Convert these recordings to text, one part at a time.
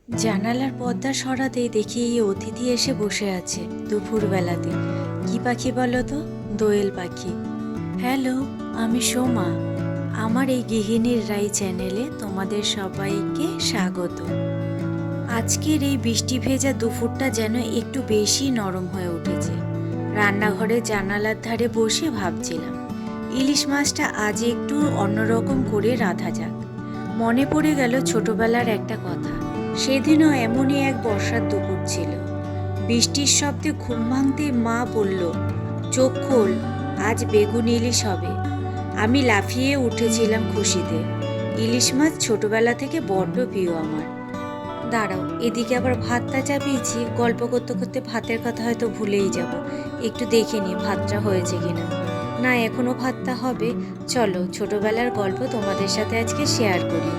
জানালার পর্দা সরাতেই দেখি এই অতিথি এসে বসে আছে দুপুরবেলাতে। কি পাখি বলো তো? দোয়েল পাখি। হ্যালো, আমি সোমা। আমার এই গৃহিণীর রাই চ্যানেলে তোমাদের সবাইকে স্বাগত। আজকের এই বৃষ্টি ভেজা দুপুরটা যেন একটু বেশি নরম হয়ে উঠেছে। রান্নাঘরে জানালার ধারে বসে ভাবছিলাম ইলিশ মাছটা আজ একটু অন্যরকম করে রাঁধা যাক। মনে পড়ে গেল ছোটবেলার একটা কথা। সেদিনও এমনই এক বর্ষার দুপুর ছিল। বৃষ্টির শব্দে ঘুম ভাঙতে মা বলল, চোখ খোল, আজ বেগুন ইলিশ হবে। আমি লাফিয়ে উঠেছিলাম খুশিতে। ইলিশ মাছ ছোটবেলা থেকে বড্ড প্রিয় আমার। দাঁড়াও, এদিকে আবার ভাতটা চাপিয়েছি, গল্প করতে করতে ভাতের কথা হয়তো ভুলেই যাব। একটু দেখে নি ভাতটা হয়েছে কিনা। না, এখনো ভাতটা হবে। চলো, ছোটবেলার গল্প তোমাদের সাথে আজকে শেয়ার করি।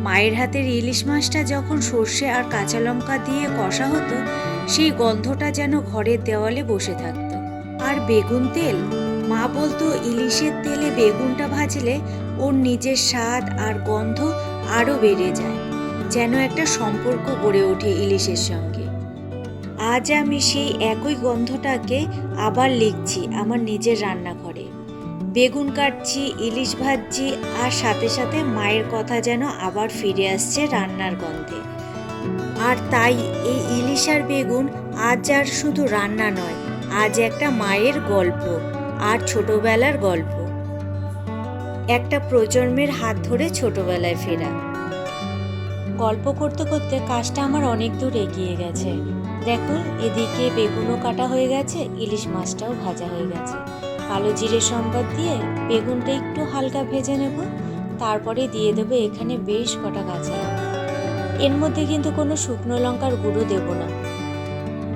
মায়ের হাতের ইলিশ মাছটা যখন সর্ষে আর কাঁচা লঙ্কা দিয়ে কষা হতো, সেই গন্ধটা যেন ঘরের দেওয়ালে বসে থাকতো। আর বেগুন তেল, মা বলতো ইলিশের তেলে বেগুনটা ভাজলে ওর নিজের স্বাদ আর গন্ধ আরও বেড়ে যায়, যেন একটা সম্পর্ক গড়ে ওঠে ইলিশের সঙ্গে। আজ আমি সেই একই গন্ধটাকে আবার লিখছি আমার নিজের রান্নাঘরে। বেগুন কাটছি, ইলিশ ভাজছি, আর সাথে সাথে মায়ের কথা যেন আবার ফিরে আসছে রান্নার গন্ধে। আর তাই এই ইলিশ আর বেগুন আজ আর শুধু রান্না নয়, আজ একটা মায়ের গল্প আর ছোটবেলার গল্প। একটা প্রজন্মের হাত ধরে ছোটবেলায় ফেরা। গল্প করতে করতে কাজটা আমার অনেক দূর এগিয়ে গেছে। দেখো, এদিকে বেগুনও কাটা হয়ে গেছে, ইলিশ মাছটাও ভাজা হয়ে গেছে। কালো জিরে সম্বাদ দিয়ে বেগুনটা একটু হালকা ভেজে নেব। তারপরে দিয়ে দেবো এখানে বেশ কটা কাঁচা লঙ্কা। এর মধ্যে কিন্তু কোনো শুকনো লঙ্কার গুঁড়ো দেব না।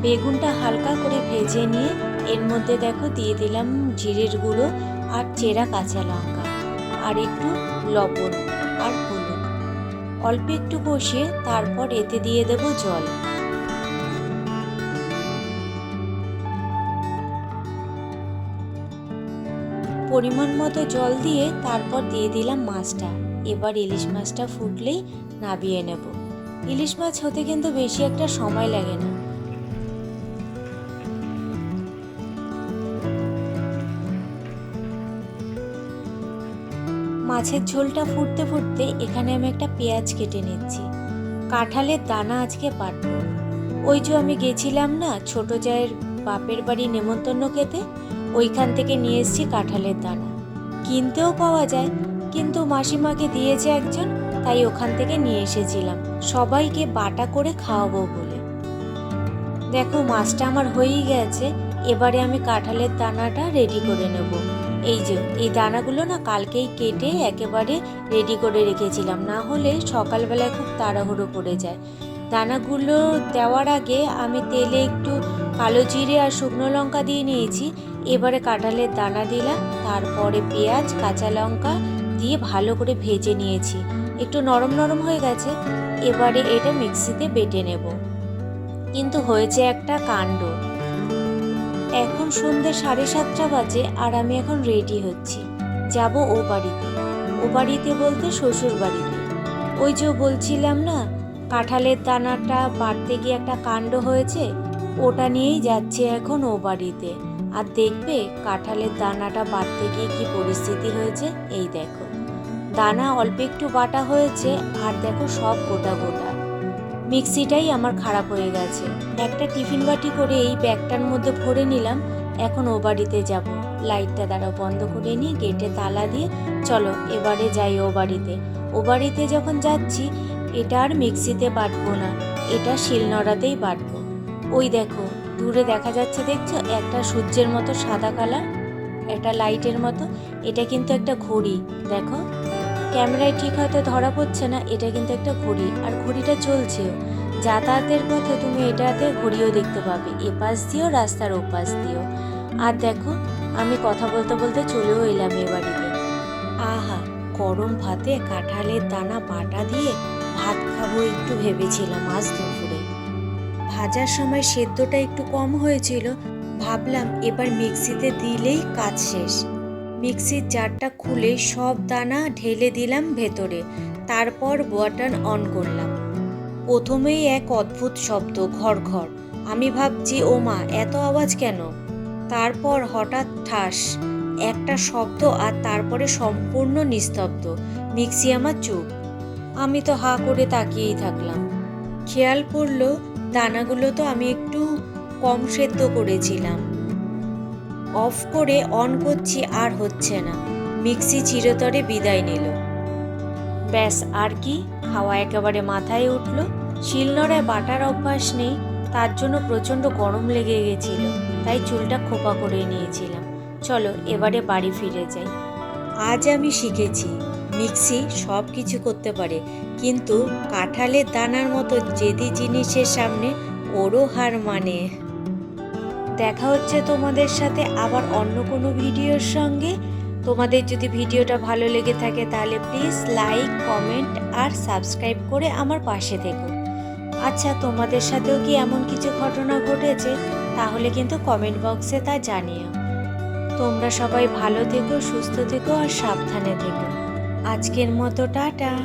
বেগুনটা হালকা করে ভেজে নিয়ে এর মধ্যে দেখো দিয়ে দিলাম জিরের গুঁড়ো আর চেরা কাঁচা লঙ্কা আর একটু লবণ আর হলুদ। অল্প একটু কষিয়ে তারপর এতে দিয়ে দেব জল। পরিমাণ মতো জল দিয়ে তারপর দিয়ে দিলাম মাছটা। এবার ইলিশ মাছটা ফুটলেই নামিয়ে নেব। ইলিশ মাছ হতে কিন্তু বেশি একটা সময় লাগে না। মাছের ঝোলটা ফুটতে ফুটতে এখানে আমি একটা পেঁয়াজ কেটে নিচ্ছি। কাঁঠালের দানা আজকে বাটবো। ওই যে আমি গেছিলাম না ছোট জায়ের বাপের বাড়ি নেমন্তন্ন খেতে, ওইখান থেকে নিয়ে এসেছি কাঁঠালের দানা। কিনতেও পাওয়া যায়, কিন্তু মাসিমাকে দিয়েছে একজন, তাই ওখান থেকে নিয়ে এসেছিলাম সবাইকে বাটা করে খাওয়াবো বলে। দেখো, মাছটা আমার হয়েই গেছে। এবারে আমি কাঁঠালের দানাটা রেডি করে নেব। এই যে এই দানাগুলো না কালকেই কেটে একেবারে রেডি করে রেখেছিলাম, না হলে সকালবেলায় খুব তাড়াহুড়ো পড়ে যায়। দানাগুলো দেওয়ার আগে আমি তেলে একটু কালো জিরে আর শুকনো লঙ্কা দিয়ে নিয়েছি। এবারে কাঁঠালের দানা দিলাম, তারপরে পেঁয়াজ কাঁচা লঙ্কা দিয়ে ভালো করে ভেজে নিয়েছি। একটু নরম নরম হয়ে গেছে। এবারে এটা মিক্সিতে বেটে নেব। কিন্তু হয়েছে একটা কাণ্ড। এখন সন্ধ্যে 7:30 বাজে আর আমি এখন রেডি হচ্ছি, যাব ও বাড়িতে। ও বাড়িতে বলতে শ্বশুর বাড়িতে। ওই যে বলছিলাম না কাঁঠালের দানাটা বাড়তে গিয়ে একটা কাণ্ড হয়েছে, ওটা নিয়েই যাচ্ছে এখন ও বাড়িতে। আর দেখবে কাঁঠালের দানাটা বাড়তে গিয়ে কি পরিস্থিতি হয়েছে। এই দেখো, দানা অল্প একটু বাটা হয়েছে আর দেখো সব গোটা গোটা। মিক্সিটাই আমার খারাপ হয়ে গেছে। একটা টিফিন বাটি করে এই ব্যাগটার মধ্যে ভরে নিলাম। এখন ও বাড়িতে যাব। লাইটটা দাঁড়াও বন্ধ করে নিয়ে গেটে তালা দিয়ে চলো এবারে যাই ও বাড়িতে। ও বাড়িতে যখন যাচ্ছি এটা আর মিক্সিতে বাটবো না, এটা শিলনোড়াতেই বাটবো। ওই দেখো দূরে দেখা যাচ্ছে, দেখছো একটা সূর্যের মতো সাদা কালার, একটা লাইটের মতো। এটা কিন্তু একটা ঘড়ি। দেখো, ক্যামেরায় ঠিক হয়তো ধরা পড়ছে না, এটা কিন্তু একটা ঘড়ি, আর ঘড়িটা চলছেও। যাতায়াতের পথে তুমি এটাতে ঘড়িও দেখতে পাবে, এপাশ দিয়েও রাস্তার ওপাশ দিয়েও। আর দেখো, আমি কথা বলতে বলতে চলেও এলাম এ বাড়িতে। আহা, গরম ভাতে কাঁঠালের দানা বাটা দিয়ে ভাত খাবো একটু ভেবেছিলাম আজ দুপুরে। ভাজার সময় সেদ্ধটা একটু কম হয়েছিল, ভাবলাম এবার মিক্সিতে দিলেই কাজ শেষ। মিক্সির জারটা খুলে সব দানা ঢেলে দিলাম ভেতরে, তারপর বাটন অন করলাম। প্রথমেই এক অদ্ভুত শব্দ, ঘর ঘর। আমি ভাবছি ও মা, এত আওয়াজ কেন? তারপর হঠাৎ ঠাস একটা শব্দ, আর তারপরে সম্পূর্ণ নিস্তব্ধ। মিক্সি আমার চুপ। আমি তো হাঁ করে তাকিয়েই থাকলাম। খেয়াল পড়ল দানাগুলো তো আমি একটু কম সেদ্ধ করেছিলাম। অফ করে অন করছি, আর হচ্ছে না। মিক্সি চিরতরে বিদায় নিল। ব্যাস, আর কি, খাওয়া একেবারে মাথায় উঠল। শিলনোড়ায় বাটার অভ্যাস নেই, তার জন্য প্রচণ্ড গরম লেগে গেছিল, তাই চুলটা খোপা করে নিয়েছিলাম। চলো এবারে বাড়ি ফিরে যাই। আজ আমি শিখেছি মিক্সি সব কিছু করতে পারে, কিন্তু কাঁঠালের দানার মতো জেদি জিনিসের সামনে ওরও হার মানে। দেখা হচ্ছে তোমাদের সাথে আবার অন্য কোনো ভিডিওর সঙ্গে। তোমাদের যদি ভিডিওটা ভালো লেগে থাকে তাহলে প্লিজ লাইক, কমেন্ট আর সাবস্ক্রাইব করে আমার পাশে থেকো। আচ্ছা, তোমাদের সাথেও কি এমন কিছু ঘটনা ঘটেছে? তাহলে কিন্তু কমেন্ট বক্সে তা জানিও। তোমরা সবাই ভালো থেকো, সুস্থ থেকো আর সাবধানে থেকো। আজকের মতো টাটা।